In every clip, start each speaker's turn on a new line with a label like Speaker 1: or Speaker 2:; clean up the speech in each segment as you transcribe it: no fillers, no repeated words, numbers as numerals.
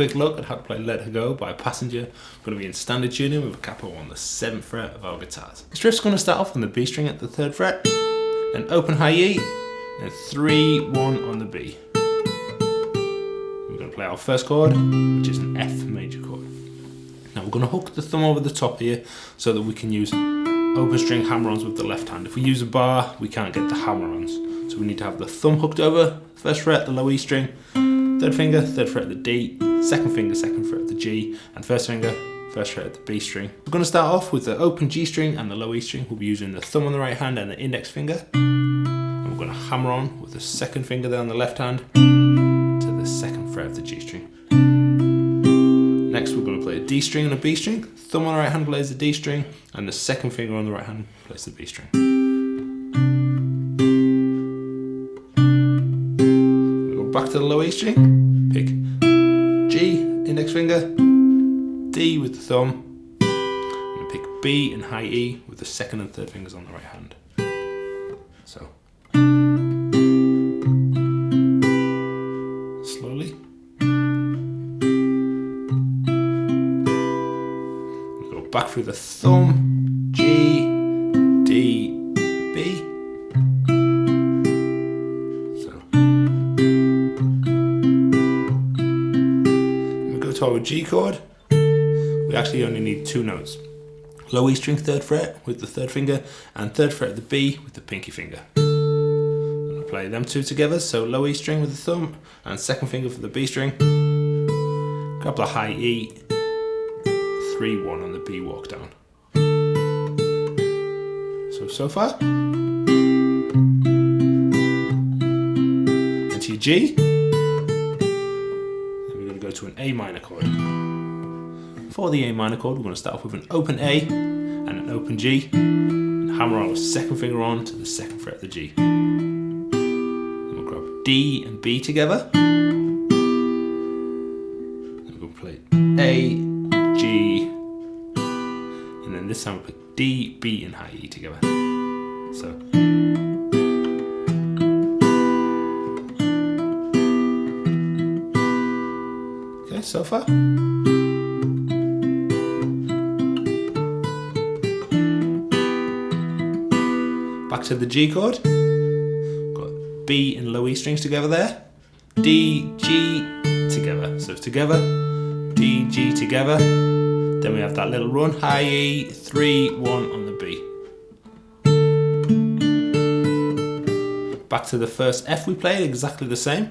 Speaker 1: quick look at how to play Let Her Go by Passenger. We're going to be in standard tuning with a capo on the 7th fret of our guitars. This riff's going to start off on the B string at the 3rd fret, then open high E, and 3-1 on the B. We're going to play our first chord, which is an F major chord. Now we're going to hook the thumb over the top here so that we can use open string hammer-ons with the left hand. If we use a bar, we can't get the hammer-ons. So we need to have the thumb hooked over, 1st fret, the low E string, 3rd finger, 3rd fret, the D, 2nd finger, 2nd fret, the G, and 1st finger, 1st fret, the B string. We're going to start off with the open G string and the low E string. We'll be using the thumb on the right hand and the index finger. And we're going to hammer on with the 2nd finger there on the left hand to the 2nd fret of the G string. Next we're going to play a D string and a B string. Thumb on the right hand plays the D string and the 2nd finger on the right hand plays the B string. Back to the low E string, pick G, index finger, D with the thumb, and pick B and high E with the 2nd and 3rd fingers on the right hand. So, slowly. We go back through the thumb, G, D, B. Our G chord, we actually only need 2 notes. Low E string 3rd fret with the 3rd finger and 3rd fret of the B with the pinky finger. I'll play them 2 together, so low E string with the thumb and 2nd finger for the B string. Grab the high E, 3-1 on the B walk down. So far. Into your G. To an A minor chord. For the A minor chord, we're going to start off with an open A and an open G, and hammer our 2nd finger on to the 2nd fret of the G. Then we'll grab D and B together. Then we're going to play A, G, and then this time we'll play D, B, and high E together. So. So far. Back to the G chord. Got B and low E strings together there. D, G together. So together, D, G together. Then we have that little run, high E, 3-1 on the B. Back to the first F we played, exactly the same.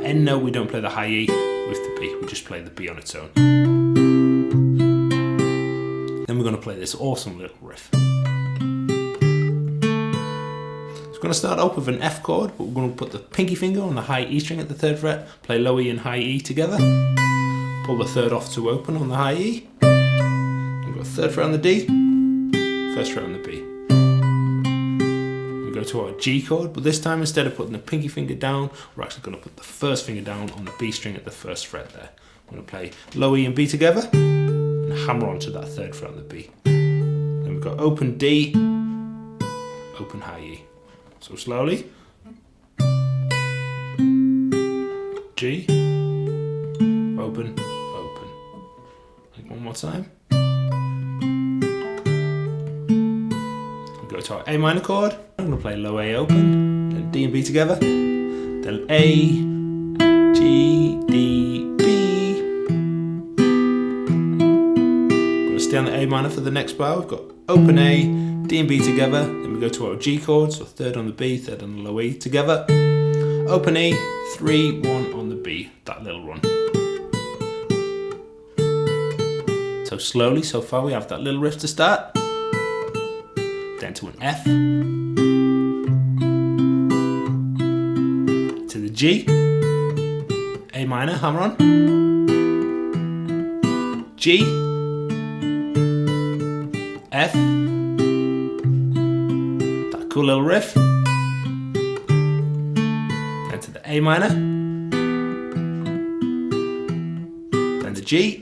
Speaker 1: End note, we don't play the high E with the B, we just play the B on its own. Then we're going to play this awesome little riff. It's going to start off with an F chord, but we're going to put the pinky finger on the high E string at the 3rd fret, play low E and high E together, pull the 3rd off to open on the high E, we've got 3rd fret on the D, 1st fret on the B. Go to our G chord, but this time instead of putting the pinky finger down, we're actually going to put the 1st finger down on the B string at the 1st fret there. We're going to play low E and B together and hammer onto that 3rd fret on the B. Then we've got open D, open high E. So slowly. G, open, open. One more time. Go to our A minor chord. I'm going to play low A open, then D and B together, then A, G, D, B. I'm going to stay on the A minor for the next bar. We've got open A, D and B together, then we go to our G chord, so 3rd on the B, 3rd on the low E together, open E, 3-1 on the B, that little run. So slowly, so far we have that little riff to start. Then to an F, to the G, A minor, hammer on, G, F, that cool little riff, then to the A minor, then the G,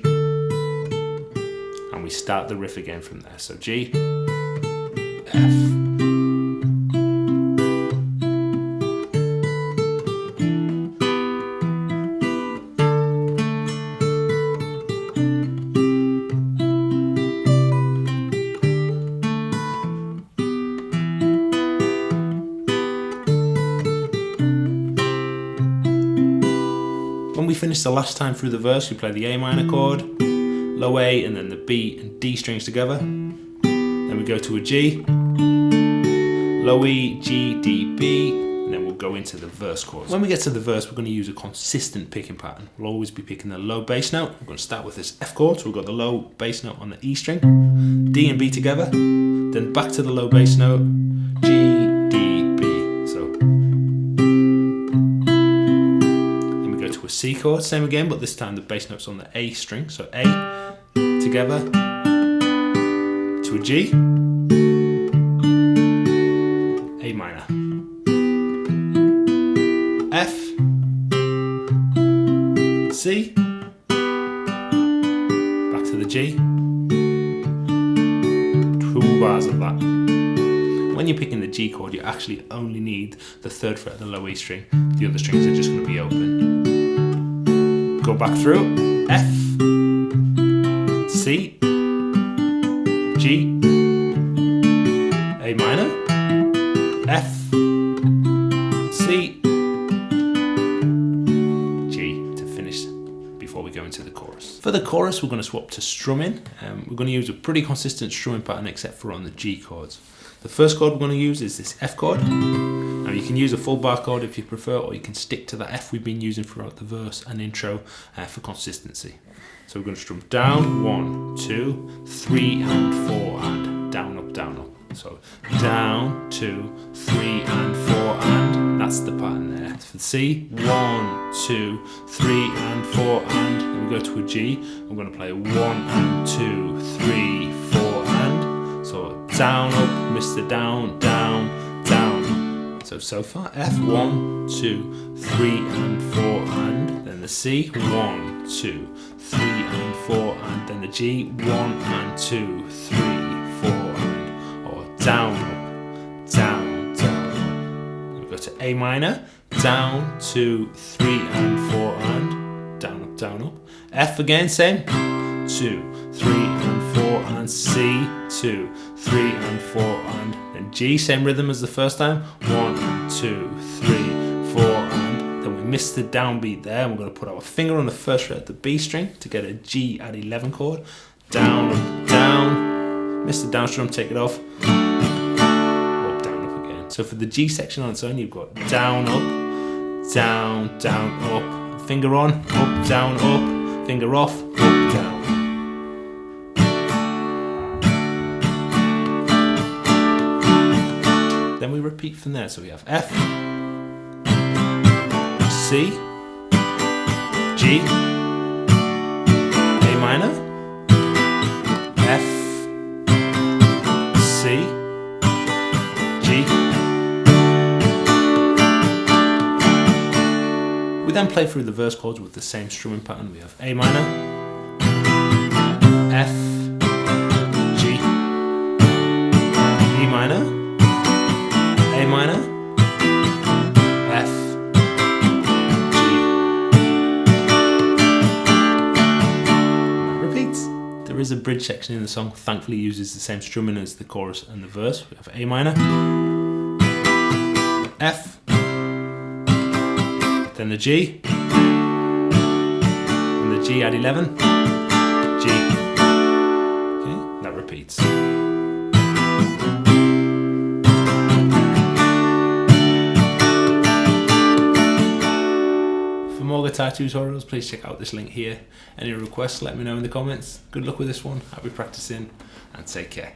Speaker 1: and we start the riff again from there. So G, F, finish the last time through the verse, we play the A minor chord, low A, and then the B and D strings together. Then we go to a G, low E, G, D, B, and then we'll go into the verse chords. When we get to the verse, we're going to use a consistent picking pattern. We'll always be picking the low bass note. We're going to start with this F chord, so we've got the low bass note on the E string, D and B together, then back to the low bass note, G, D, B. So then we go to a C chord, same again, but this time the bass note's on the A string, so A together, to a G, A minor, F, C, back to the G, 2 bars of that. When you're picking the G chord, you actually only need the 3rd fret of the low E string. The other strings are just going to be open. Go back through, F, C, G, A minor, F, C, G to finish before we go into the chorus. For the chorus, we're going to swap to strumming. We're going to use a pretty consistent strumming pattern except for on the G chords. The first chord we're going to use is this F chord. Now you can use a full bar chord if you prefer, or you can stick to that F we've been using throughout the verse and intro for consistency. So we're going to strum down, 1, 2, 3 and 4 and down, up, down, up. So down, 2, 3 and 4 and that's the pattern there. For the C, 1, 2, 3 and 4 and then we go to a G. I'm going to play 1 and 2, 3, 4 and so down, up, Mr. Down, down, down. So far F, 1, 2, 3 and 4 and then the C, 1, 2, 3 and 4 and then the G, 1 and 2, 3, 4 and or down, up, down, down. Then we go to A minor, down, 2, 3 and 4 and down, up, down, up. F again, same, 2, 3 and 4 and C, 2, 3 and 4 and then G, same rhythm as the first time, 1 and 2, 3, 4 and then we missed the downbeat there and we're going to put our finger on the 1st fret of the B string to get a G at 11 chord, down, up, down, miss the down strum, take it off, up, down, up again. So for the G section on its own, you've got down, up, down, down, up, finger on, up, down, up, finger off, up, down. Then we repeat from there. So we have F, C, G, A minor, F, C, G. We then play through the verse chords with the same strumming pattern. We have A minor, F, G, E minor, A minor, F, G. And that repeats. There is a bridge section in the song, thankfully uses the same strumming as the chorus and the verse. We have A minor, F, then the G, and the G at 11, G. Okay, that repeats. For more guitar tutorials, please check out this link here. Any requests, let me know in the comments. Good luck with this one, happy practicing, and take care.